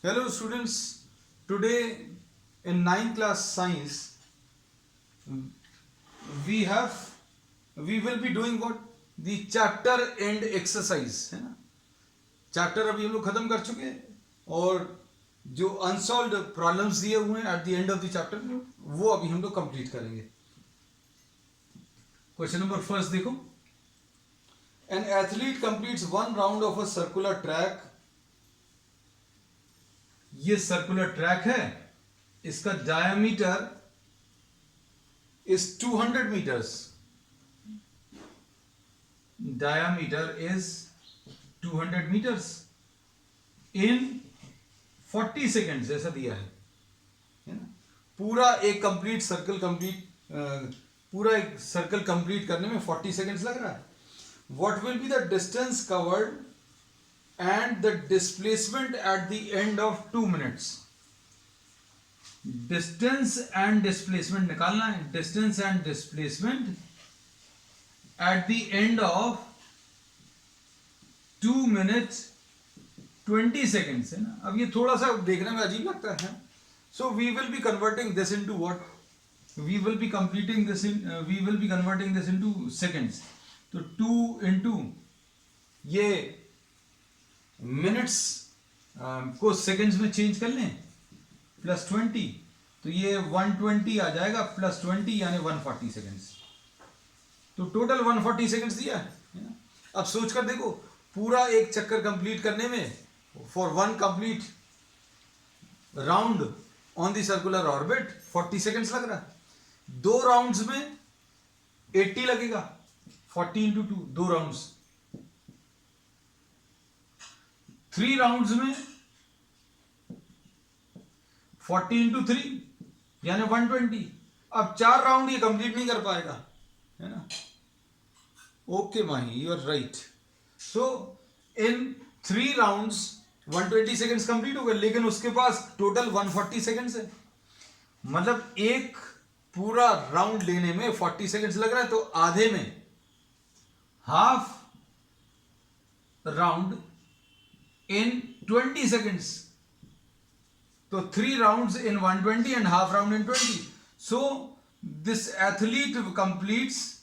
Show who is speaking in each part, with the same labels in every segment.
Speaker 1: Hello students, today in 9th class science we will be doing what? The chapter end exercise है ना. Chapter अभी हम लोग खत्म कर चुके हैं और जो अनसॉल्व्ड प्रॉब्लम्स दिए हुए हैं at the end of the chapter वो अभी हम लोग कंप्लीट करेंगे. क्वेश्चन नंबर फर्स्ट देखो. An athlete completes one round of a circular track. ये सर्कुलर ट्रैक है, इसका diameter is 200 meters. Diameter is 200 meters in 40 seconds ऐसा दिया है ना. पूरा एक कंप्लीट सर्कल पूरा एक सर्कल कंप्लीट करने में 40 सेकेंड्स लग रहा है. What will be the distance covered and the displacement at the end of 2 minutes. Distance and displacement निकालना है. Distance and displacement at the end of 2 minutes 20 seconds है ना. अब ये थोड़ा सा देखने में अजीब लगता है. So we will be converting this into what? We will be converting this into seconds. तो 2 into ये मिनट्स को सेकेंड्स में चेंज कर लें प्लस 20, तो ये 120 आ जाएगा प्लस 20 यानी 140 सेकेंड्स. तो टोटल 140 सेकेंड्स दिया है ना. अब सोच कर देखो, पूरा एक चक्कर कंप्लीट करने में for one complete round on the circular orbit 40 seconds लग रहा है. 2 राउंड्स में 80 लगेगा. 40 into 2, 2 राउंड्स. 3 राउंड्स में 40 into 3 यानी 120. अब 4 राउंड ये कंप्लीट नहीं कर पाएगा है ना. Okay Mahi, you are right. So in 3 rounds 120 seconds complete हो गए, लेकिन उसके पास टोटल 140 सेकेंड्स है. मतलब एक पूरा राउंड लेने में 40 सेकेंड्स लग रहा है. तो आधे में half round in 20 seconds. So 3 rounds in 120 and half round in 20. So this athlete completes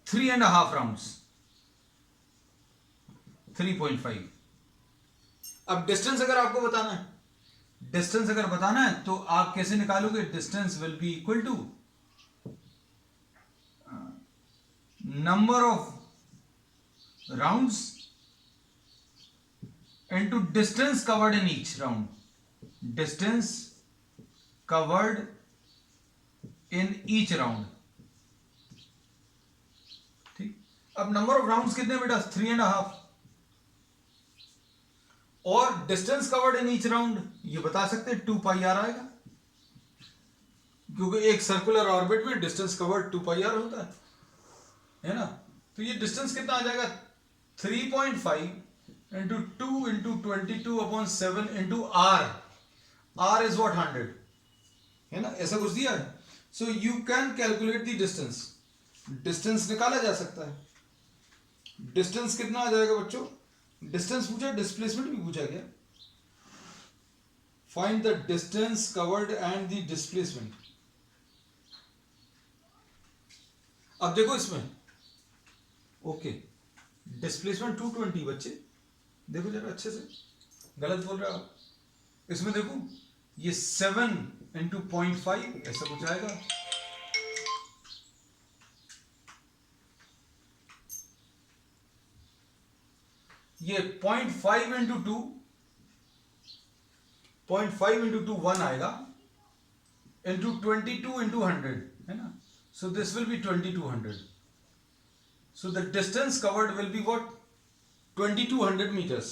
Speaker 1: 3.5 rounds. 3.5. अब डिस्टेंस अगर आपको बताना है तो आप कैसे निकालोगे? Distance will be equal to number of rounds into distance covered in each round. Distance covered in each round. ठीक. अब नंबर ऑफ राउंड्स कितने बेटा? 3.5. और distance covered in each round ये बता सकते हैं 2 pi r आएगा, क्योंकि एक सर्कुलर ऑर्बिट में डिस्टेंस कवर्ड 2 pi r होता है ना. तो ये डिस्टेंस कितना आ जाएगा? 3.5 into 2 into 22/7 into r. r is what? 100 है ना. ऐसा कुछ दिया है. So you can calculate the distance. Distance निकाला जा सकता है. डिस्टेंस कितना आ जाएगा बच्चों? डिस्टेंस पूछा, डिस्प्लेसमेंट भी पूछा गया. Find the distance covered and the displacement. अब देखो इसमें ओके, डिस्प्लेसमेंट 220 बच्चे देखो जरा अच्छे से, गलत बोल रहे हो. इसमें देखो ये 7 into 0.5 ऐसा कुछ आएगा. ये 0.5 into 2 1 आएगा into 22 into 100 है ना. So this will be 2200. So the distance covered will be what? 2200 meters.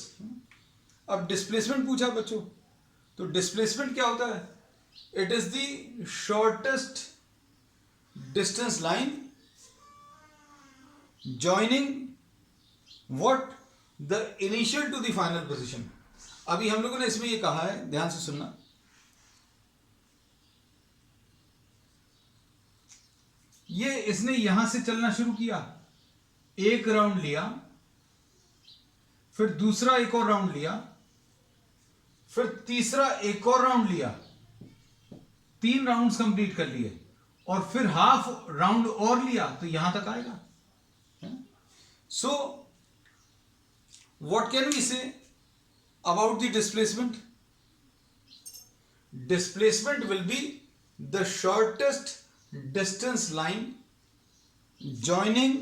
Speaker 1: अब डिस्प्लेसमेंट पूछा बच्चों, तो डिस्प्लेसमेंट क्या होता है? It is the shortest distance line joining what? The initial to the final position. अभी हम लोगों ने इसमें ये कहा है, ध्यान से सुनना. ये इसने यहां से चलना शुरू किया, एक राउंड लिया, फिर दूसरा एक और राउंड लिया, फिर तीसरा एक और राउंड लिया, 3 राउंड्स कंप्लीट कर लिए, और फिर हाफ राउंड और लिया तो यहां तक आएगा. So what can we say about the displacement? Displacement will be the shortest distance line joining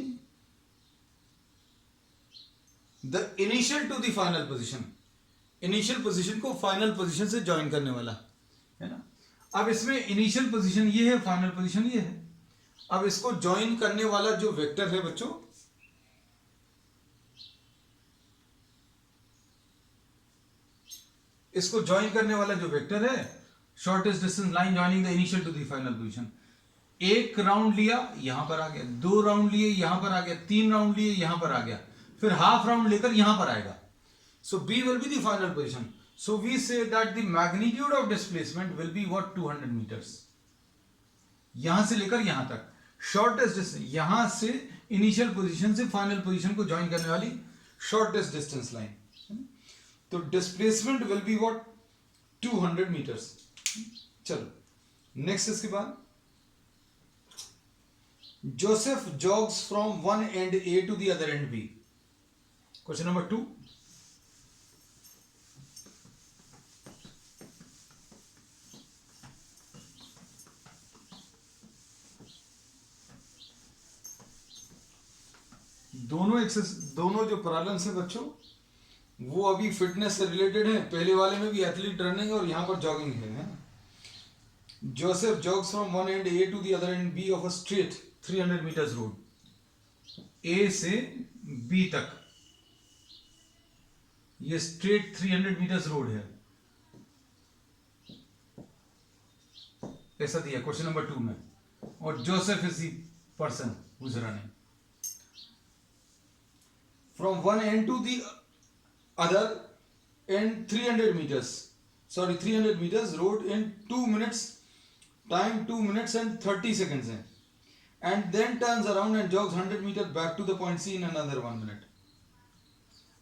Speaker 1: the initial to the final position. Initial position को final position से join करने वाला है ना. अब इसमें initial position ये है, final position ये है. अब इसको join करने वाला जो वेक्टर है बच्चों, इसको ज्वाइन करने वाला जो वेक्टर है, shortest distance line joining the initial to the final position. एक राउंड लिया यहां पर आ गया, 2 राउंड लिए यहां पर आ गया, 3 राउंड लिए यहां पर आ गया, फिर हाफ राउंड लेकर यहां पर आएगा. So B will be the final position. So we say that the magnitude of displacement will be what 200 metres. यहां से लेकर यहां तक शॉर्टेस्ट डिस्टेंस, यहां से इनिशियल पोजीशन से फाइनल पोजीशन को ज्वाइन करने वाली शॉर्टेस्ट डिस्टेंस लाइन. तो displacement will be what 200 metres. चलो नेक्स्ट इसके बाद, Joseph jogs from one end A to the other end B. Question number 2. दोनों जो प्रॉब्लम्स है बच्चों वो अभी फिटनेस से रिलेटेड है. पहले वाले में भी एथलीट रनिंग और यहां पर जॉगिंग है. Joseph jogs from one end A to the other end B of a straight 300 metres road. A से बी तक ये स्ट्रेट 300 मीटर्स रोड है, ऐसा दिया क्वेश्चन नंबर 2 में. और Joseph is the person who is running from one end to the other in 300 meters road in 2 minutes, time 2 minutes and 30 seconds है, and then turns around and jogs 100 meters back to the point C in another 1 minute.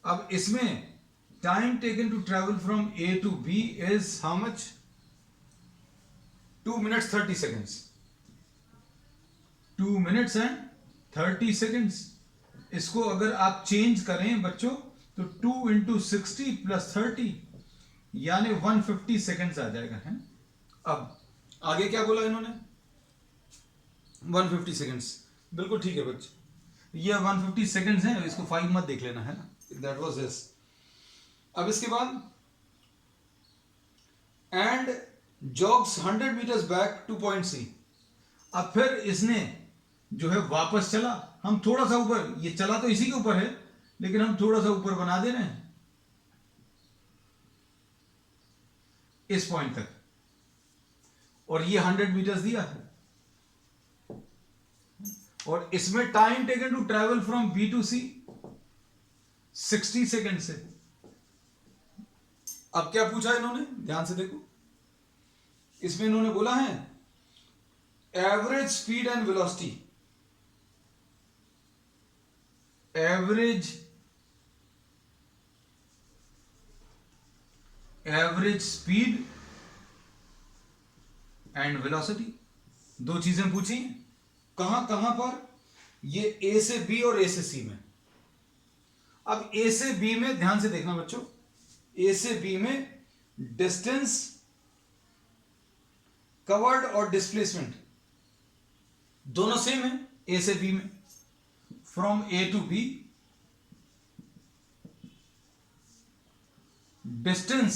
Speaker 1: अब इसमें time taken to travel from A to B is how much? 2 minutes 30 seconds. 2 minutes and 30 seconds. इसको अगर आप change करें बच्चों तो 2 into 60 plus 30 यानी 150 seconds आ जाएगा है. अब आगे क्या बोला इन्होंने? 150 सेकेंड्स. बिल्कुल ठीक है बच्चे, ये 150 सेकेंड्स हैं, इसको 5 मत देख लेना है ना. That was this. अब इसके बाद and jogs 100 metres back to point C. अब फिर इसने जो है वापस चला, हम थोड़ा सा ऊपर, ये चला तो इसी के ऊपर है लेकिन हम थोड़ा सा ऊपर बना दे रहे हैं इस पॉइंट तक, और ये 100 मीटर्स दिया है. और इसमें time taken to travel from B to C 60 second से. अब क्या पूछा इन्होंने, ध्यान से देखो. इसमें इन्होंने बोला है average speed and velocity. Average speed and velocity, 2 चीजें पूछी. कहां कहां पर? ये ए से बी और ए से सी में. अब ए से बी में ध्यान से देखना बच्चों, ए से बी में डिस्टेंस कवर्ड और डिस्प्लेसमेंट दोनों सेम है. ए से बी में from A to B distance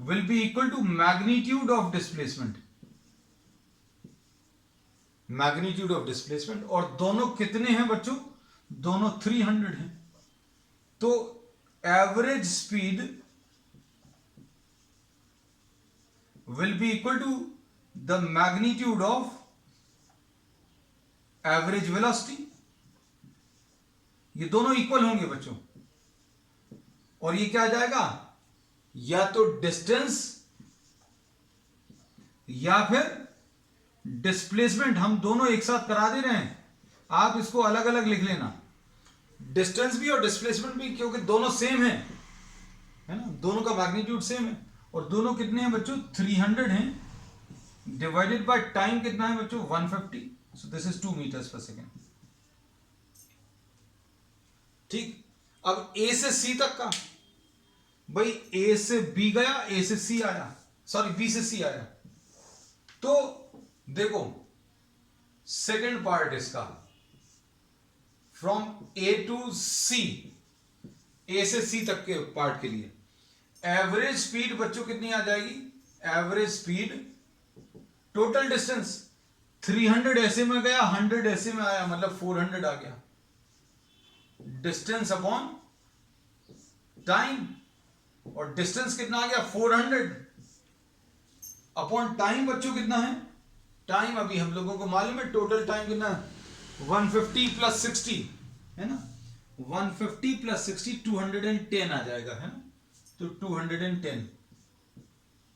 Speaker 1: will be equal to magnitude of displacement. Magnitude of displacement. और दोनों कितने हैं बच्चों? दोनों 300 हैं. तो average speed will be equal to the magnitude of average velocity. ये दोनों इक्वल होंगे बच्चों. और ये क्या आ जाएगा? या तो डिस्टेंस या फिर डिस्प्लेसमेंट, हम दोनों एक साथ करा दे रहे हैं. आप इसको अलग अलग लिख लेना. डिस्टेंस भी और डिस्प्लेसमेंट भी, क्योंकि दोनों सेम है ना, दोनों का मैग्नीट्यूड सेम है, और दोनों कितने हैं बच्चों, 300 हैं, डिवाइडेड बाय टाइम कितना है बच्चों, 150, so this is 2 metres per second. ठीक, अब ए से सी तक का, भाई ए से बी गया, ए से सी आया, सॉरी बी से सी आया, तो देखो सेकेंड पार्ट इसका, फ्रॉम ए टू सी, ए से सी तक के पार्ट के लिए एवरेज स्पीड बच्चों कितनी आ जाएगी, एवरेज स्पीड, टोटल डिस्टेंस 300 ऐसे में गया, 100 ऐसे में आया, मतलब 400 आ गया, डिस्टेंस अपॉन टाइम, और डिस्टेंस कितना आ गया 400 अपॉन टाइम बच्चों कितना है, टाइम अभी हम लोगों को मालूम है, टोटल टाइम कितना है 150 प्लस 60 है ना, 150 प्लस 60 210 आ जाएगा, है ना, तो 210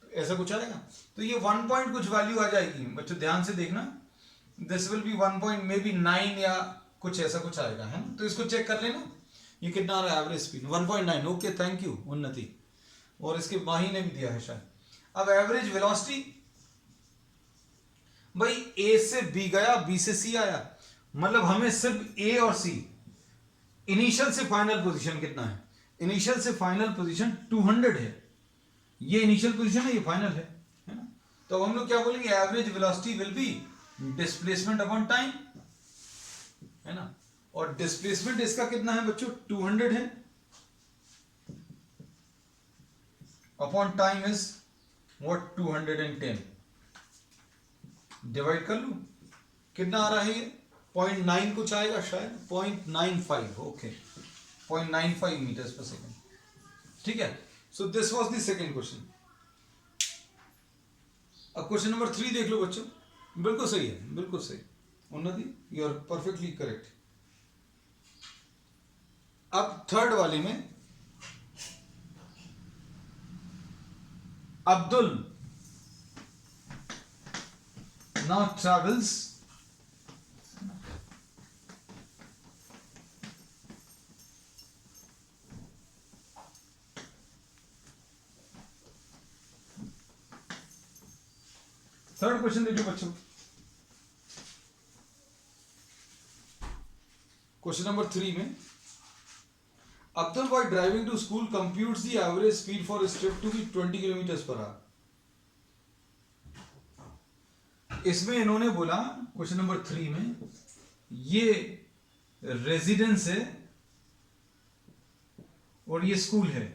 Speaker 1: ऐसा कुछ आएगा, तो ये 1 पॉइंट कुछ वैल्यू आ जाएगी बच्चों, ध्यान से देखना, this will B 1 point may be 9 या कुछ ऐसा कुछ आएगा, है ना, तो इसको चेक कर लेना, ये कितना आ रहा है average speed 1.9, okay thank you उन्नति, और इसके माही ने भी दिया है शायद। अब एवरेज वेलोसिटी, भाई ए से बी गया, बी से सी आया, मतलब हमें सिर्फ ए और सी, इनिशियल से फाइनल पोजीशन कितना है, इनिशियल से फाइनल पोजीशन 200 है, ये इनिशियल पोजीशन है, ये फाइनल है ना, तो हम लोग क्या बोलेंगे, average velocity will be displacement upon time, है ना, और डिस्प्लेसमेंट इसका कितना है बच्चों 200 है, upon time is what 210, divide कर लू, कितना आ रहा है ये 0.9 कुछ आएगा शायद, 0.95, ओके 0.95 मीटर्स पर सेकेंड, ठीक है, so this was the second question. अब क्वेश्चन नंबर 3 देख लो बच्चों, बिल्कुल सही है, बिल्कुल सही उन्नति, यू आर परफेक्टली करेक्ट। अब थर्ड वाले में Abdul now travels third question देखिए बच्चों, क्वेश्चन नंबर 3 में Abdul while driving to school computes the average speed for his trip to be 20 kilometre per our. इसमें इन्होंने बोला क्वेश्चन नंबर 3 में, ये रेजिडेंस है और ये स्कूल है,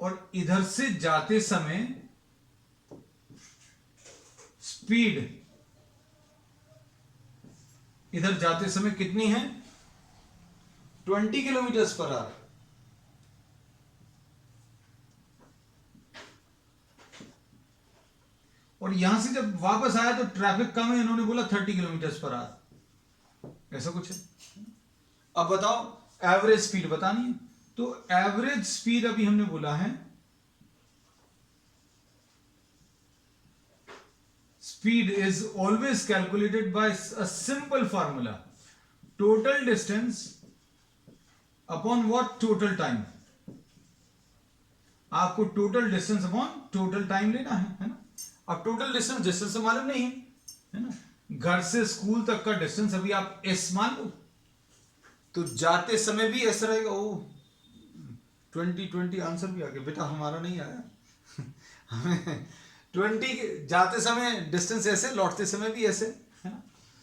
Speaker 1: और इधर से जाते समय स्पीड, इधर जाते समय कितनी है 20 किलोमीटर पर आवर, और यहां से जब वापस आया तो ट्रैफिक कम है, इन्होंने बोला 30 किलोमीटर पर आवर, ऐसा कुछ है। अब बताओ एवरेज स्पीड बतानी है, तो एवरेज स्पीड अभी हमने बोला है, speed is always calculated by a simple formula, total distance upon what, total time, आपको total distance upon total time लेना है ना। अब टोटल डिस्टेंस, डिस्टेंस तो मालूम नहीं है ना, घर से स्कूल तक का डिस्टेंस अभी आप एस मान लो, तो जाते समय भी ऐसा रहेगा, ओ 20 आंसर भी आ गया बेटा, हमारा नहीं आया हमें 20 जाते समय डिस्टेंस ऐसे, लौटते समय भी ऐसे, है ना,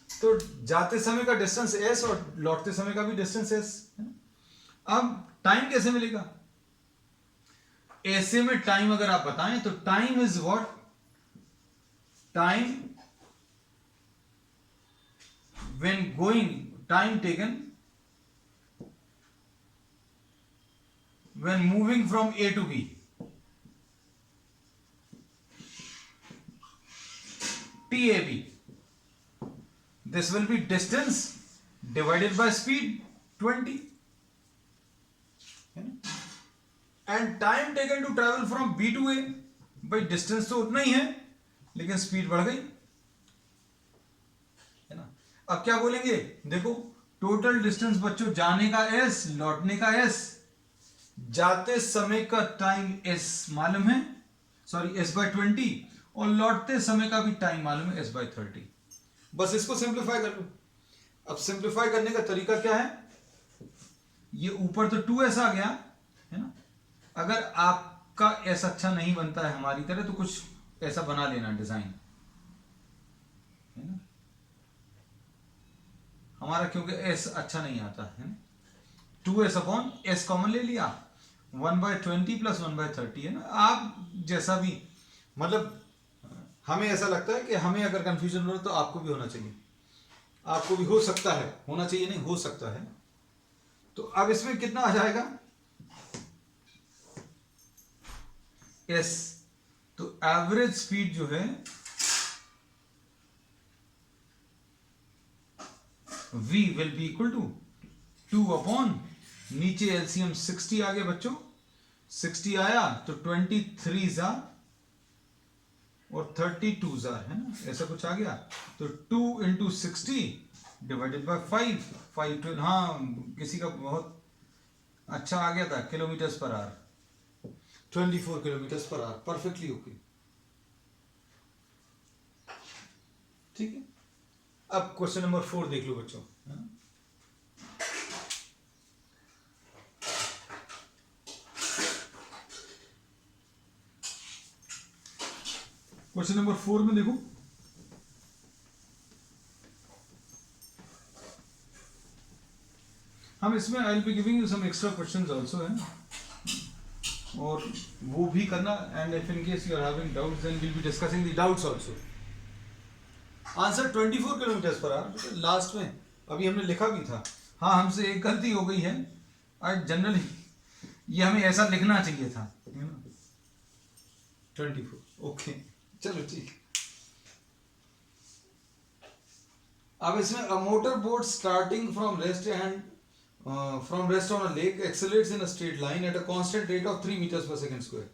Speaker 1: तो जाते समय का डिस्टेंस एस और लौटते समय का भी डिस्टेंस एस, है ना। अब टाइम कैसे मिलेगा, ऐसे में टाइम अगर आप बताएं तो time is what, time when going, time taken when moving from A to B, TAB, this will be distance divided by speed 20, and time taken to travel from B to A, भाई distance तो उतना ही है लेकिन speed बढ़ गई, है ना। अब क्या बोलेंगे, देखो टोटल डिस्टेंस बच्चों जाने का s, लौटने का s, जाते समय का टाइम s मालूम है, सॉरी s/20, और लौटते समय का भी टाइम मालूम है s/30। बस इसको सिंप्लीफाई कर लो। अब सिंप्लीफाई करने का तरीका क्या है, ये ऊपर तो 2s आ गया है ना, अगर आपका s अच्छा नहीं बनता है हमारी तरह तो कुछ ऐसा बना लेना डिजाइन, है ना, हमारा क्योंकि s अच्छा नहीं आता है ना, 2s/s कॉमन ले लिया, 1/20 प्लस 1/30 है ना। आप जैसा भी, मतलब हमें ऐसा लगता है कि हमें अगर कंफ्यूजन हो तो आपको भी होना चाहिए, आपको भी हो सकता है, होना चाहिए नहीं, हो सकता है। तो अब इसमें कितना आ जाएगा s, तो एवरेज स्पीड जो है v will be equal to 2 नीचे एलसीएम 60 आ गया बच्चों, 60 आया तो 23 जार और 32 जार है ना, ऐसा कुछ आ गया। तो 2 × 60 डिवाइडेड बाय 5, 5 to, हाँ किसी का बहुत अच्छा आ गया था, kilometres per hour, 24 kilometres per hour, perfectly okay, ठीक है। अब क्वेश्चन नंबर 4 देख लो बच्चों, क्वेश्चन नंबर 4 में देखो, हम इसमें I will be giving you some extra questions also है ना, और वो भी करना, and if in case you are having doubts then will be discussing the doubts also. Answer 24 kilometre per hour, last में अभी हमने लिखा भी था, हाँ हमसे एक गलती हो गई है, आज जनरली ये हमें ऐसा लिखना चाहिए था, है ना, 24 ओके, चलो ठीक। अब इसमें a motor boat starting from rest and from rest on a lake accelerates in a straight line at a constant rate of 3 meters per second square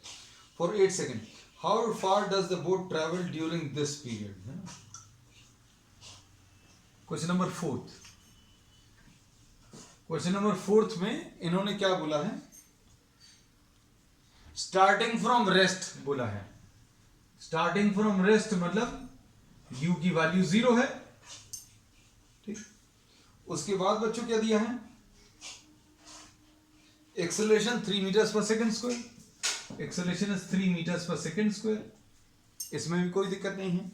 Speaker 1: for 8 seconds. How far does the boat travel during this period? Question number 4th. Question number 4th में इन्होंने क्या बोला है, starting from rest बोला है। Starting from rest मतलब u की value 0 है, ठीक। उसके बाद बच्चों क्या दिया है, acceleration 3 metres per second square, acceleration is 3 metres per second square, इसमें भी कोई दिक्कत नहीं है।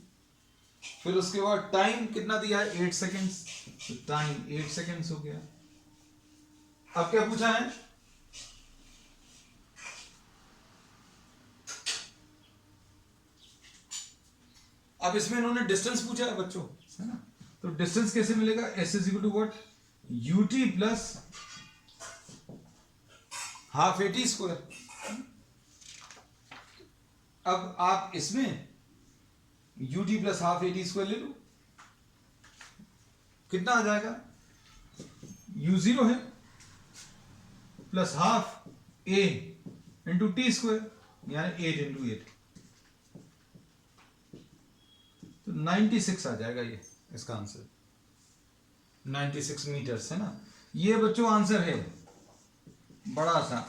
Speaker 1: फिर उसके बाद टाइम कितना दिया है, 8 सेकंड्स, तो टाइम 8 सेकंड्स हो गया। अब क्या पूछा है, अब इसमें इन्होंने डिस्टेंस पूछा है बच्चों, है ना, तो डिस्टेंस कैसे मिलेगा, s is equal to what, ut plus half AT square. अब आप इसमें ut plus half AT square ले लो, कितना आ जाएगा, u0 है plus half a into T square, यानी 8 × 8, तो 96 आ जाएगा ये इसका आंसर, 96 मीटर्स है ना। ये बच्चों आंसर है बड़ा सा,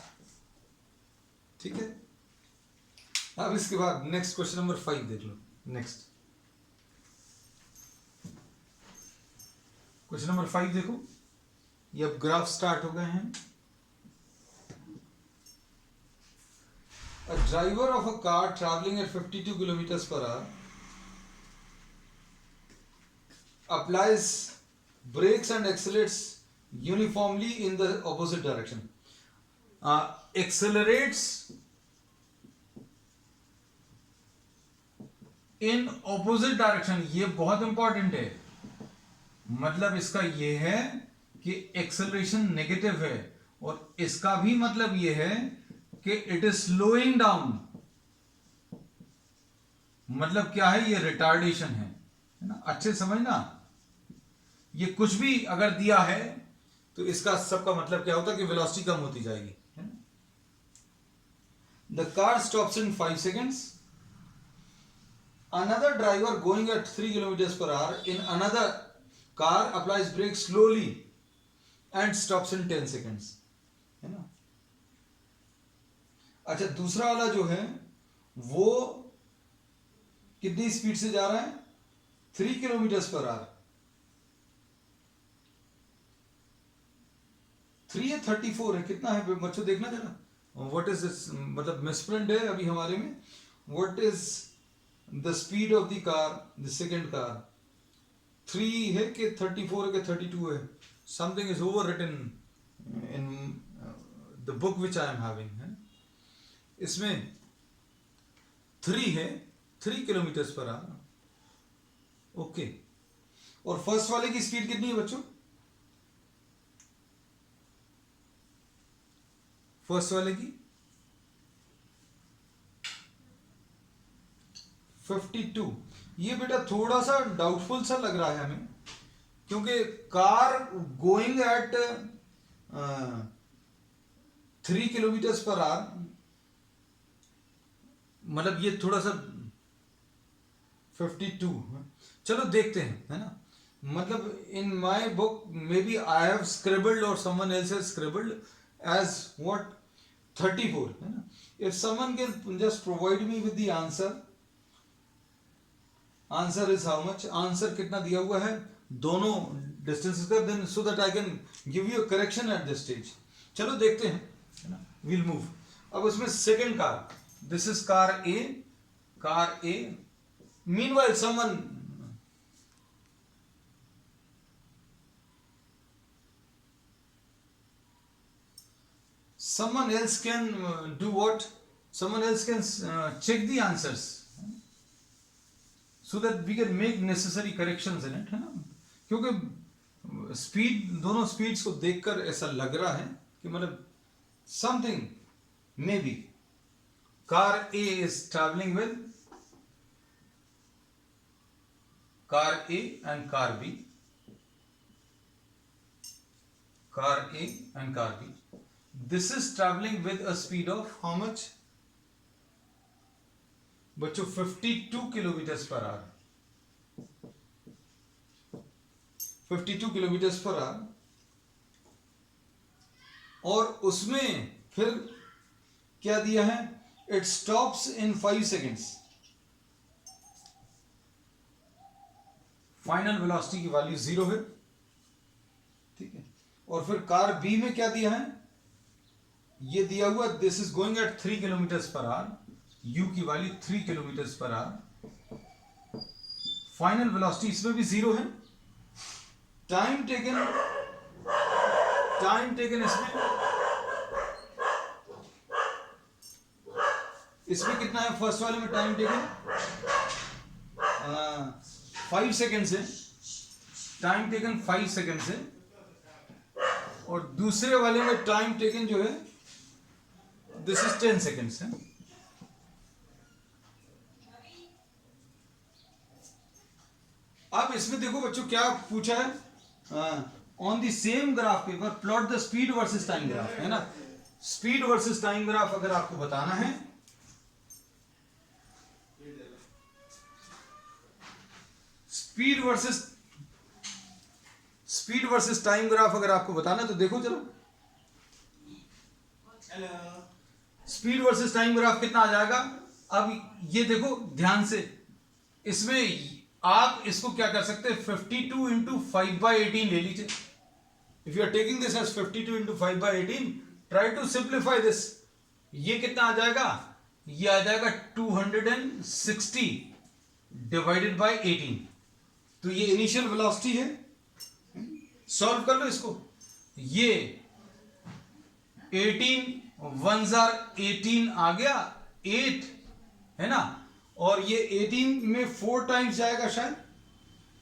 Speaker 1: ठीक है। अब इसके बाद नेक्स्ट क्वेश्चन नंबर 5 देख लो। नेक्स्ट क्वेश्चन नंबर 5 देखो, ये अब ग्राफ स्टार्ट हो गए हैं। A driver of a car traveling at 52 kilometers per hour applies brakes and accelerates uniformly in the opposite direction. Accelerates in opposite direction, ये बहुत important है, मतलब इसका ये है कि एक्सेलरेशन नेगेटिव है, और इसका भी मतलब ये है कि इट इज स्लोइंग डाउन, मतलब क्या है, ये रिटार्डेशन है ना, अच्छे समझना। ये कुछ भी अगर दिया है तो इसका सबका मतलब क्या होता है कि वेलोसिटी कम होती जाएगी, है ना। The car stops in 5 seconds. Another driver going at 3 kilometers per hour in another car applies brake slowly and stops in 10 seconds, है ना। अच्छा, दूसरा वाला जो है वो कितनी स्पीड से जा रहा है, 3 किलोमीटर पर आवर। 3 है 34 है, कितना है बच्चों देखना जरा। व्हाट इज दिस, मतलब मिसप्रिंट है अभी हमारे में। What is the speed of the car, the second car, 3 है कि 34 है कि 32 है। Something is over written in the book which I am having, है। इसमें 3 है, 3 किलोमीटर पर आवर। ओके, और फर्स्ट वाले की स्पीड कितनी है बच्चों, फर्स्ट वाले की 52। ये बेटा थोड़ा सा डाउटफुल सा लग रहा है हमें, क्योंकि car going at 3 kilometre per our, मतलब ये थोड़ा सा 52। चलो देखते हैं, है ना। मतलब in my book maybe I have scribbled और someone else has scribbled as what 34, है ना। if someone can just provide me with the answer is how much, answer कितना दिया हुआ है दोनों डिस्टेंसेस का, then so that I can give you a correction at this stage। चलो देखते हैं, है ना। we'll move। अब उसमें second car, this is car A, meanwhile someone else can do what, someone else can check the answers so that we can make necessary corrections in it, है ना। क्योंकि स्पीड, दोनों स्पीड्स को देखकर ऐसा लग रहा है कि मतलब something may be car A is traveling with car A and car B, car A and car B, this is traveling with a speed of how much बच्चों, 52 kilometre per our, 52 kilometre per our. और उसमें फिर क्या दिया है, it stops in 5 seconds. Final velocity की value 0 है, ठीक है। और फिर कार बी में क्या दिया है, ये दिया हुआ this is going at 3 kilometre per hour, U की value 3 kilometre per hour. Final velocity इसमें भी 0 है। टाइम टेकन इसमें कितना है, फर्स्ट वाले में टाइम टेकन 5 सेकेंड है, टाइम टेकन 5 सेकेंड है। और दूसरे वाले में टाइम टेकन जो है दिस इज 10 सेकेंड्स है। अब इसमें देखो बच्चों क्या पूछा है, on the same graph paper plot the speed versus time graph, है ना। स्पीड वर्सेस टाइम ग्राफ अगर आपको बताना है, स्पीड वर्सेस टाइम ग्राफ अगर आपको बताना, तो देखो चलो, स्पीड वर्सेस टाइम ग्राफ कितना आ जाएगा। अब ये देखो ध्यान से, इसमें आप इसको क्या कर सकते हैं, 52 इंटू 5/18 ले लीजिए। If you are taking this as 52 into 5/18, try to simplify this. ये कितना आ जाएगा, ये आ जाएगा 260 डिवाइडेड बाय 18। तो ये इनिशियल वेलोसिटी है, सॉल्व कर लो इसको। ये 18 1 18 आ गया, 8 है ना, और ये 18 में 4 टाइम्स जाएगा शायद,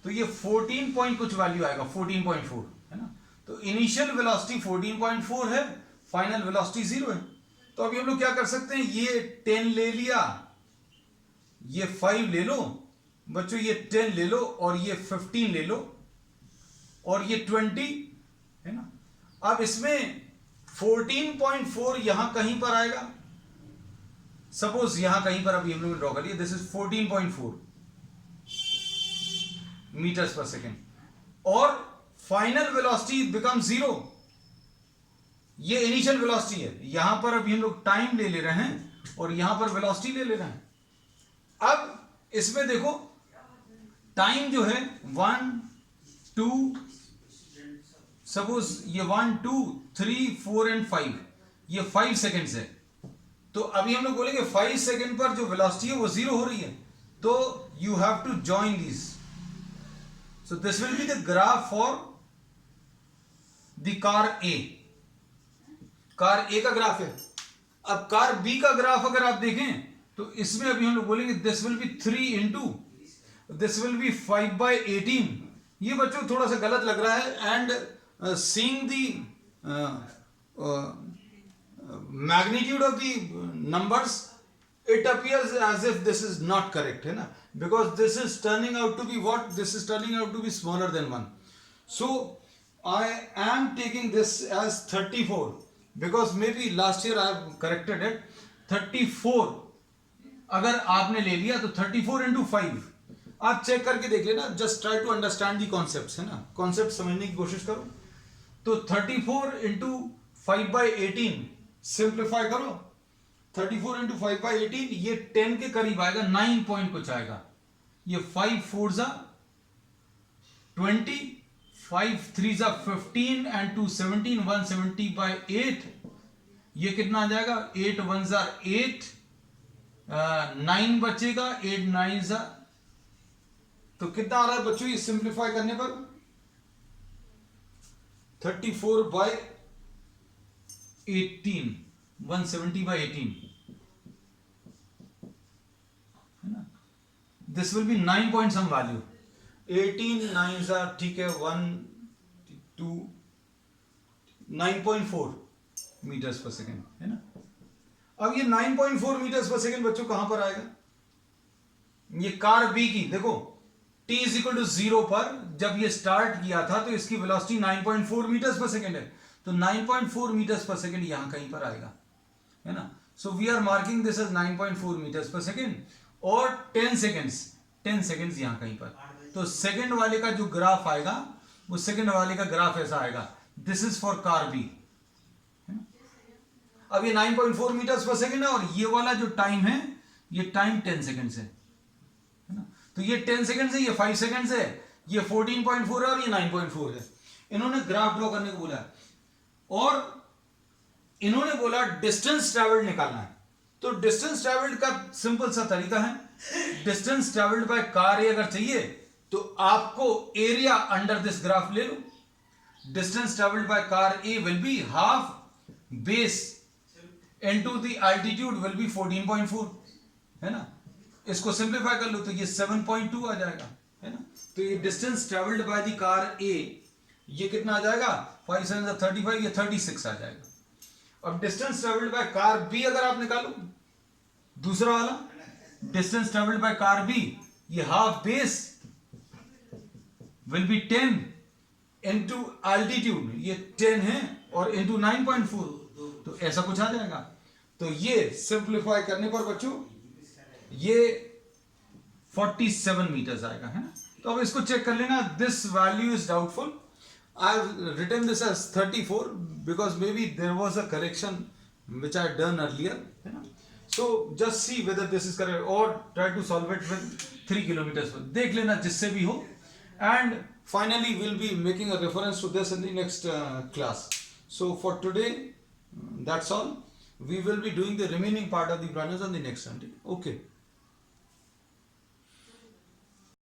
Speaker 1: तो ये 14 पॉइंट कुछ वैल्यू आएगा, 14.4 है ना। तो इनिशियल वेलोसिटी 14.4 है, फाइनल वेलोसिटी 0 है। तो अभी हम लोग क्या कर सकते हैं, ये 10 ले लिया, ये 5 ले लो बच्चों, ये 10 ले लो, और ये 15 ले लो, और ये 20 है ना। अब इसमें 14.4 यहां कहीं पर आएगा, सपोज यहां कहीं पर अभी हम लोग ड्रॉ करिए, this is 14.4 metres per second. और फाइनल वेलोसिटी बिकम 0। ये इनिशियल वेलोसिटी है, यहां पर अभी हम लोग टाइम ले रहे हैं और यहां पर वेलोसिटी ले रहे हैं। अब इसमें देखो टाइम जो है 1 2 सपोज ये 1 2 3 4 एंड 5, ये 5 सेकेंड्स है। तो अभी हम लोग बोलेंगे 5 सेकेंड पर जो वेलोसिटी है वो 0 हो रही है, तो you have to join this. So this will be the graph for the car A. Car A का ग्राफ है। अब कार बी का ग्राफ अगर आप देखें तो इसमें अभी हम लोग बोलेंगे this will B 3 into this will B 5/18। ये बच्चों थोड़ा सा गलत लग रहा है, and seeing the magnitude of the numbers it appears as if this is not correct, है ना, because this is turning out to be what, this is turning out to be smaller than 1. So I am taking this as 34 because maybe last year I have corrected it 34 अगर आपने ले लिया तो 34 into 5 आप check करके देख लेना, just try to understand the concepts, है ना, कॉन्सेप्ट समझने की कोशिश करो। तो 34 into 5/18 सिंप्लीफाई करो, 34 into 5/18 ये 10 के करीब आएगा, 9 पॉइंट कुछ आएगा। ये 5 4 जा 20, 5 3 जा 15 एंड 2 17, 170/8 ये कितना आ जाएगा, 8 1 जा 8, 9 बचेगा, 8 9 जा, तो कितना आ रहा है बच्चों ये सिंप्लीफाई करने पर 34/18 170/18 है ना। This will be 9 point some value, 18 9 सा ठीक है 1 2 9.4 मीटर्स पर सेकेंड है ना। अब ये 9.4 मीटर्स पर सेकेंड बच्चों कहां पर आएगा, ये कार बी की देखो t इज इक्वल टू 0 पर जब ये स्टार्ट किया था तो इसकी वेलोसिटी 9.4 मीटर्स पर सेकेंड है, तो 9.4 मीटर्स पर सेकेंड यहां कहीं पर आएगा, है ना। So we are marking this as 9.4 metres per second और 10 सेकेंड्स यहां कहीं पर। तो सेकेंड वाले का जो ग्राफ आएगा वो सेकेंड वाले का ग्राफ ऐसा आएगा, this is for car B. अब ये 9.4 मीटर्स पर सेकेंड है और ये वाला जो टाइम है ये टाइम 10 सेकेंड्स है ना। तो ये 10 सेकेंड्स है, ये 5 सेकेंड्स है, ये 14.4 है और ये 9.4 है। इन्होंने ग्राफ ड्रॉ करने को बोला है और इन्होंने बोला डिस्टेंस ट्रैवल्ड निकालना है। तो डिस्टेंस ट्रैवल्ड का सिंपल सा तरीका है, distance travelled by car A अगर चाहिए तो आपको एरिया अंडर दिस ग्राफ ले लो। Distance travelled by car A will be half base into the altitude will be 14.4 है ना। इसको सिंप्लीफाई कर लो तो ये 7.2 आ जाएगा, है ना। तो ये distance travelled by the car A ये कितना आ जाएगा, 5 7 35, ये 36 आ जाएगा। अब distance travelled by car B अगर आप निकालो दूसरा वाला distance travelled by car B, ये half base will be 10 into altitude, ये 10 है और इनटू 9.4, तो ऐसा कुछ आ जाएगा। तो ये सिंप्लीफाई करने पर बच्चों ये 47 मीटर्स आएगा, है ना। तो अब इसको चेक कर लेना, this value is doubtful. I have written this as 34 because maybe there was a correction which I had done earlier, है ना। So just see whether this is correct or try to solve it with 3 kilometers पर, देख लेना जिससे भी हो। And finally we'll be making a reference to this in the next class. So for today that's all. We will be doing the remaining part of the branches on the next Sunday. Okay.